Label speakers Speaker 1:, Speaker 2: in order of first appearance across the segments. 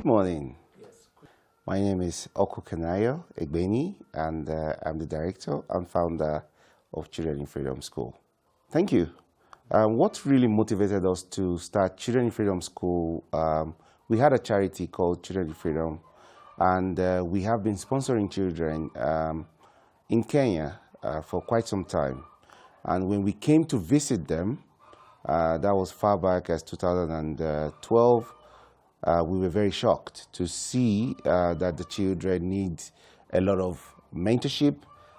Speaker 1: Good morning. My name is Okukanayo Egbeni, and I'm the director and founder of Children in Freedom School. Thank you. What really motivated us to start Children in Freedom School, we had a charity called Children in Freedom, and we have been sponsoring children in Kenya for quite some time. And when we came to visit them, that was far back as 2012, we were very shocked to see that the children need a lot of mentorship,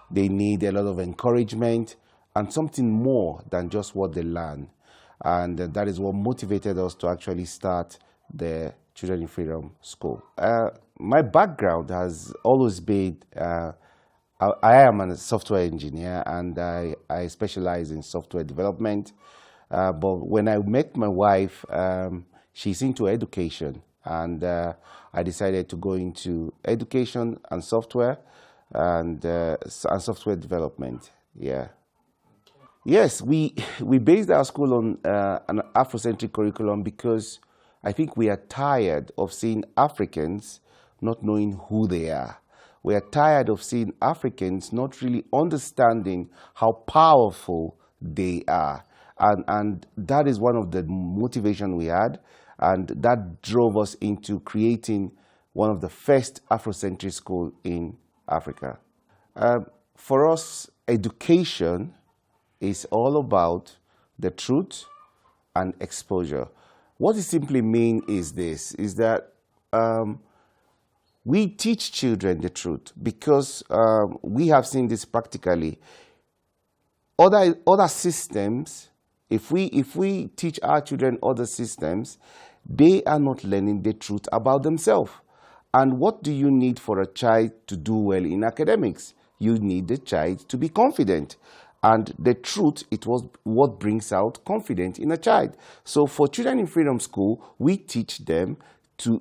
Speaker 1: they need a lot of encouragement, and something more than just what they learn. And that is what motivated us to actually start the Children in Freedom School. My background has always been, I am a software engineer, and I specialize in software development. But when I met my wife, she's into education, and I decided to go into education and software and software development. Yeah. Yes, we based our school on an Afrocentric curriculum because I think we are tired of seeing Africans not knowing who they are. We are tired of seeing Africans not really understanding how powerful they are. And that is one of the motivation we had, and that drove us into creating one of the first Afrocentric schools in Africa. For us, education is all about the truth and exposure. What it simply means is this, is that we teach children the truth because we have seen this practically. Other systems, if we teach our children other systems, they are not learning the truth about themselves. And what do you need for a child to do well in academics? You need the child to be confident. And the truth, it was what brings out confidence in a child. So for Children in Freedom School, we teach them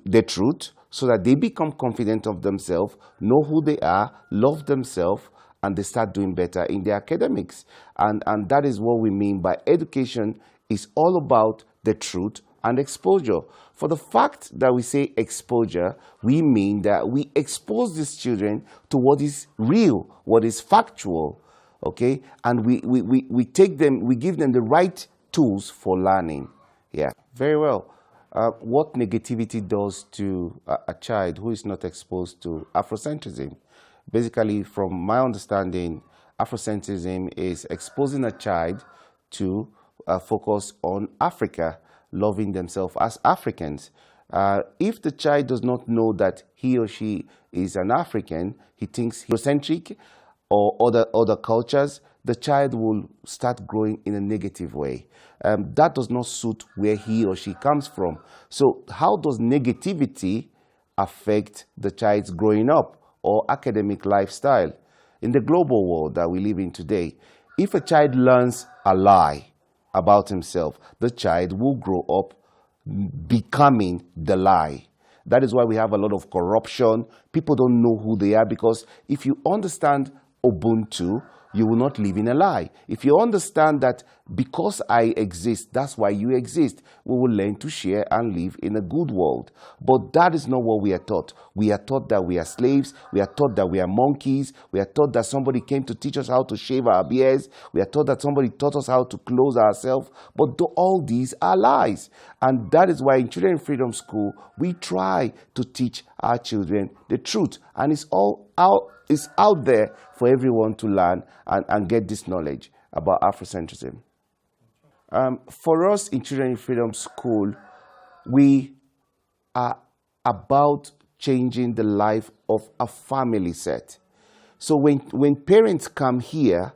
Speaker 1: the truth so that they become confident of themselves, know who they are, love themselves, and they start doing better in their academics. And that is what we mean by education is all about the truth and exposure. For the fact that we say exposure, we mean that we expose these children to what is real, what is factual, okay? And we take them, we give them the right tools for learning. Yeah, very well. What negativity does to a child who is not exposed to Afrocentrism? Basically, from my understanding, Afrocentrism is exposing a child to focus on Africa, loving themselves as Africans. If the child does not know that he or she is an African, he thinks Afrocentric or other cultures, the child will start growing in a negative way. That does not suit where he or she comes from. So how does negativity affect the child's growing up or academic lifestyle? In the global world that we live in today, if a child learns a lie about himself, the child will grow up becoming the lie. That is why we have a lot of corruption. People don't know who they are, because if you understand Ubuntu, you will not live in a lie. If you understand that because I exist, that's why you exist, we will learn to share and live in a good world. But that is not what we are taught. We are taught that we are slaves. We are taught that we are monkeys. We are taught that somebody came to teach us how to shave our beards. We are taught that somebody taught us how to clothe ourselves. But all these are lies. And that is why in Children in Freedom School, we try to teach our children the truth. And it's all out there for everyone to learn and get this knowledge about Afrocentrism. For us in Children in Freedom School, we are about changing the life of a family set. So when parents come here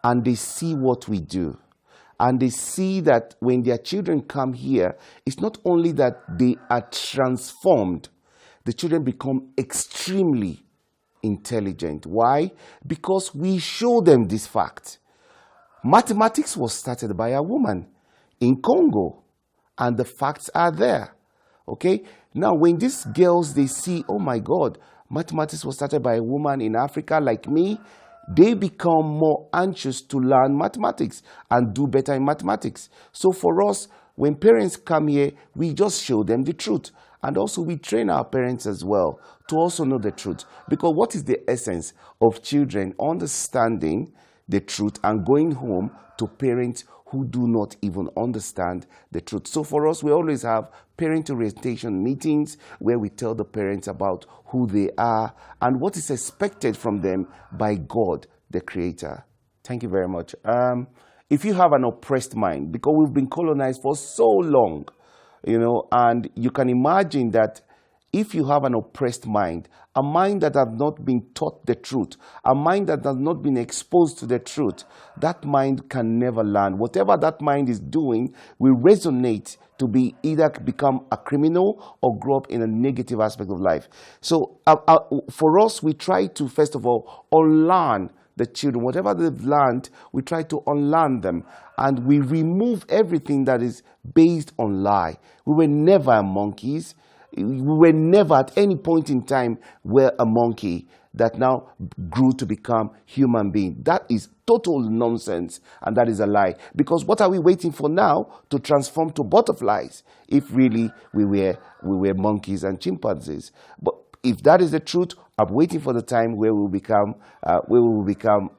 Speaker 1: and they see what we do, and they see that when their children come here, it's not only that they are transformed, the children become extremely intelligent. Why? Because we show them this fact. Mathematics was started by a woman in Congo, and the facts are there. Okay? Now, when these girls, they see, oh my God, mathematics was started by a woman in Africa like me, they become more anxious to learn mathematics and do better in mathematics. So for us, when parents come here, we just show them the truth. And also we train our parents as well to also know the truth. Because what is the essence of children understanding the truth and going home to parents who do not even understand the truth? So for us, we always have parent orientation meetings where we tell the parents about who they are and what is expected from them by God, the Creator. Thank you very much. If you have an oppressed mind, because we've been colonized for so long, and you can imagine that if you have an oppressed mind, a mind that has not been taught the truth, a mind that has not been exposed to the truth, that mind can never learn. Whatever that mind is doing will resonate to be either become a criminal or grow up in a negative aspect of life. So for us, we try to, first of all, unlearn the children. Whatever they've learned, we try to unlearn them. And we remove everything that is based on lie. We were never monkeys. We were never at any point in time were a monkey that now grew to become human being. That is total nonsense, and that is a lie. Because what are we waiting for now to transform to butterflies if really we were monkeys and chimpanzees? But if that is the truth, I'm waiting for the time where we will become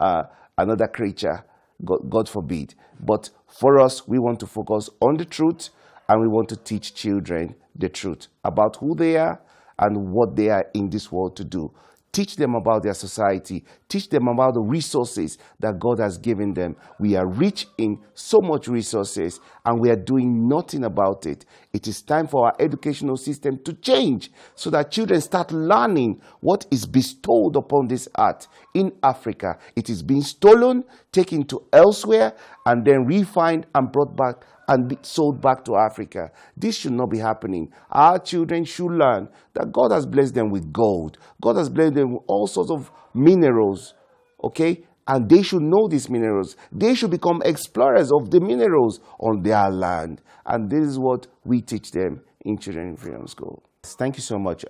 Speaker 1: another creature. God forbid. But for us, we want to focus on the truth, and we want to teach children the truth about who they are and what they are in this world to do. Teach them about their society. Teach them about the resources that God has given them. We are rich in so much resources, and we are doing nothing about it. It is time for our educational system to change so that children start learning what is bestowed upon this earth in Africa. It is being stolen, taken to elsewhere, and then refined and brought back and be sold back to Africa. This should not be happening. Our children should learn that God has blessed them with gold. God has blessed them with all sorts of minerals, okay? And they should know these minerals. They should become explorers of the minerals on their land. And this is what we teach them in Children in Freedom School. Thank you so much.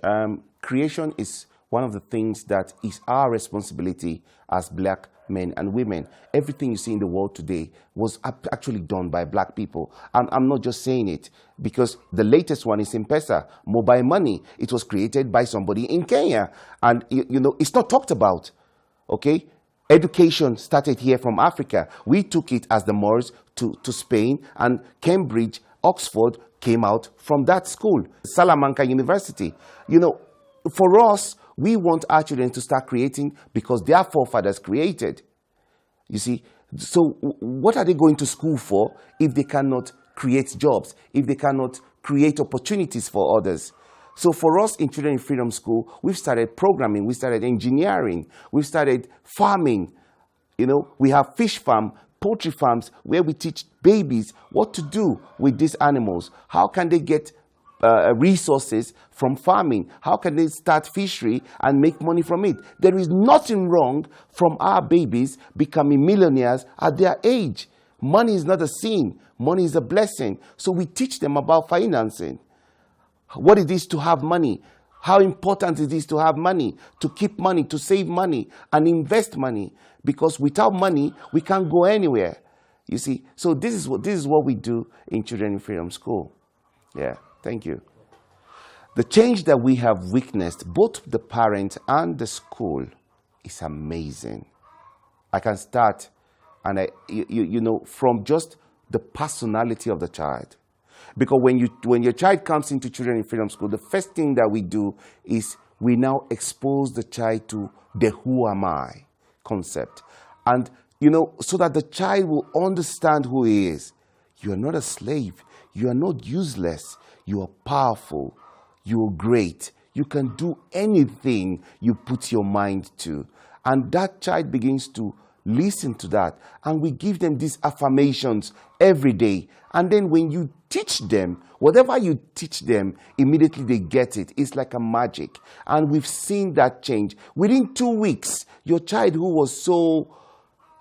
Speaker 1: Creation is one of the things that is our responsibility as Black men and women. Everything you see in the world today was actually done by Black people. And I'm not just saying it because the latest one is M-Pesa, mobile money. It was created by somebody in Kenya. And, it's not talked about, okay? Education started here from Africa. We took it as the Moors to Spain, and Cambridge, Oxford came out from that school, Salamanca University. For us, we want our children to start creating because their forefathers created. You see, so what are they going to school for if they cannot create jobs, if they cannot create opportunities for others? So for us in Children in Freedom School, we've started programming, we started engineering, we've started farming. We have fish farm, poultry farms where we teach babies what to do with these animals. How can they get resources from farming? How can they start fishery and make money from it? There is nothing wrong from our babies becoming millionaires at their age. Money is not a sin. Money is a blessing. So we teach them about financing. What it is to have money. How important it is to have money, to keep money, to save money, and invest money. Because without money, we can't go anywhere. You see, so this is what we do in Children in Freedom School. Yeah. Thank you. The change that we have witnessed, both the parents and the school, is amazing. I can start, and from just the personality of the child. Because when your child comes into Children in Freedom School, the first thing that we do is we now expose the child to the who am I concept. And, so that the child will understand who he is. You are not a slave. You are not useless. You are powerful. You are great. You can do anything you put your mind to. And that child begins to listen to that. And we give them these affirmations every day. And then when you teach them, whatever you teach them, immediately they get it. It's like a magic. And we've seen that change. Within 2 weeks, your child who was so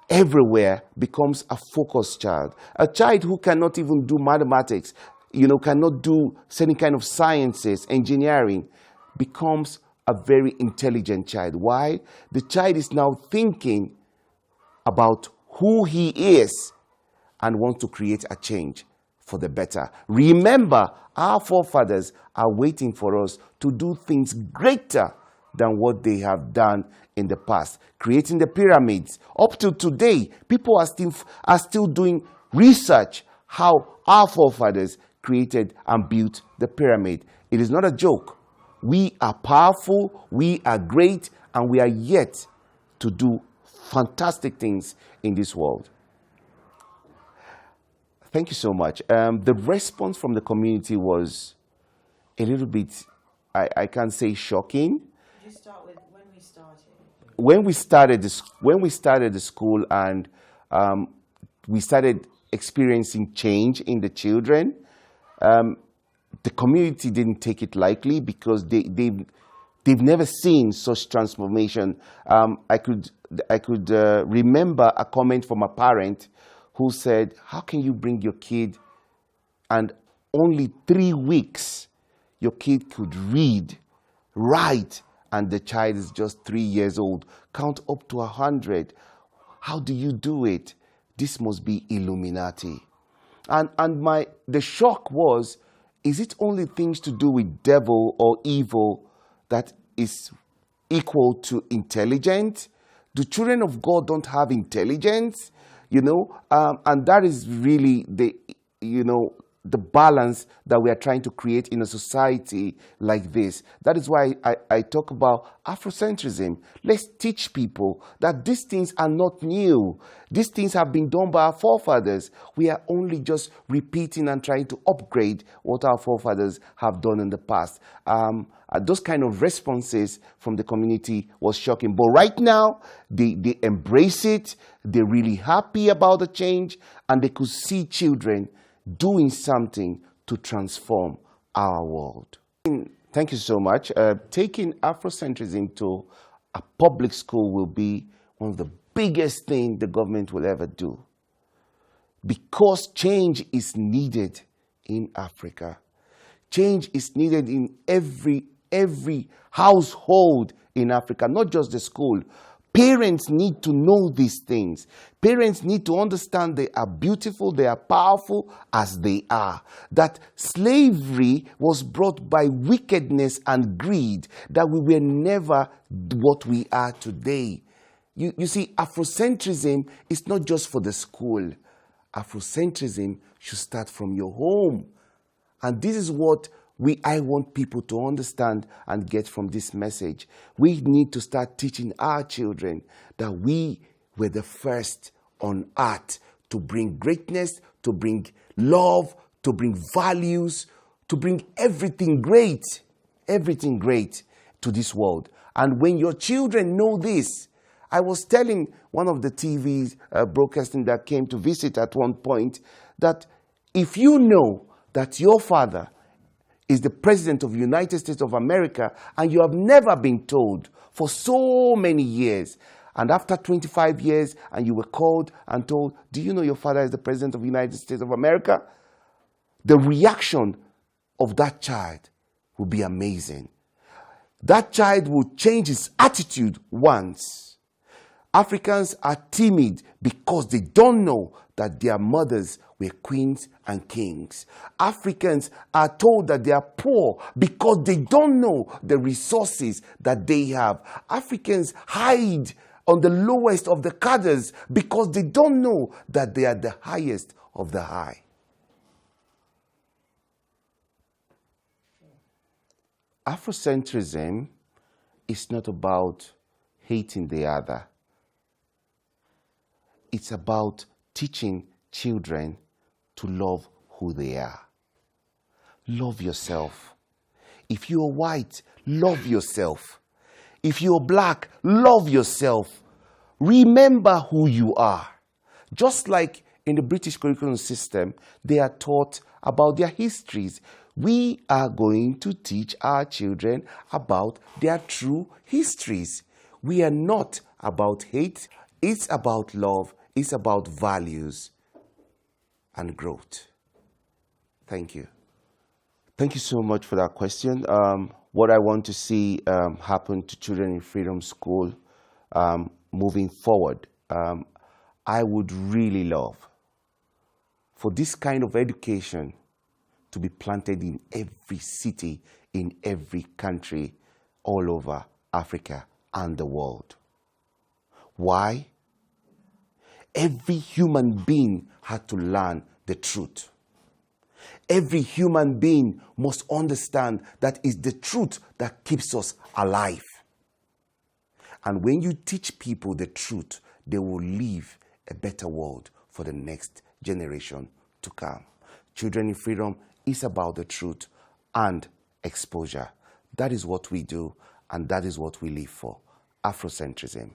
Speaker 1: everywhere becomes a focused child. A child who cannot even do mathematics, cannot do any kind of sciences, engineering, becomes a very intelligent child. Why? The child is now thinking about who he is and wants to create a change for the better. Remember, our forefathers are waiting for us to do things greater than what they have done in the past. Creating the pyramids. Up to today, people are still doing research how our forefathers created and built the pyramid. It is not a joke. We are powerful, we are great, and we are yet to do fantastic things in this world. Thank you so much. The response from the community was a little bit, I can't say shocking.
Speaker 2: Could you start with when we started?
Speaker 1: When we started the school and we started experiencing change in the children, the community didn't take it lightly because they've never seen such transformation. I could remember a comment from a parent who said, how can you bring your kid and only 3 weeks your kid could read, write, and the child is just 3 years old, count up to 100. How do you do it? This must be Illuminati. And the shock was, is it only things to do with devil or evil that is equal to intelligent? The children of God don't have intelligence, and that is really the balance that we are trying to create in a society like this. That is why I talk about Afrocentrism. Let's teach people that these things are not new. These things have been done by our forefathers. We are only just repeating and trying to upgrade what our forefathers have done in the past. Those kind of responses from the community was shocking. But right now, they embrace it. They're really happy about the change, and they could see children doing something to transform our world. Thank you so much. Taking Afrocentrism to a public school will be one of the biggest things the government will ever do, because change is needed in Africa. Change is needed in every household in Africa, not just the school. Parents need to know these things. Parents need to understand they are beautiful, they are powerful as they are. That slavery was brought by wickedness and greed, that we were never what we are today. You see, Afrocentrism is not just for the school. Afrocentrism should start from your home. And this is what I want people to understand and get from this message. We need to start teaching our children that we were the first on earth to bring greatness, to bring love, to bring values, to bring everything great to this world. And when your children know this, I was telling one of the TV broadcasting that came to visit at one point that if you know that your father is the President of the United States of America, and you have never been told for so many years, and after 25 years, and you were called and told, do you know your father is the President of the United States of America? The reaction of that child will be amazing. That child will change his attitude once. Africans are timid because they don't know that their mothers were queens and kings. Africans are told that they are poor because they don't know the resources that they have. Africans hide on the lowest of the cadres because they don't know that they are the highest of the high. Afrocentrism is not about hating the other. It's about teaching children to love who they are. Love yourself. If you're white, love yourself. If you're black, love yourself. Remember who you are. Just like in the British curriculum system, they are taught about their histories. We are going to teach our children about their true histories. We are not about hate. It's about love. It's about values and growth. Thank you. Thank you so much for that question. What I want to see happen to children in Freedom School moving forward, I would really love for this kind of education to be planted in every city, in every country, all over Africa and the world. Why? Every human being had to learn the truth. Every human being must understand that it's the truth that keeps us alive. And when you teach people the truth, they will live a better world for the next generation to come. Children in Freedom is about the truth and exposure. That is what we do, and that is what we live for. Afrocentrism.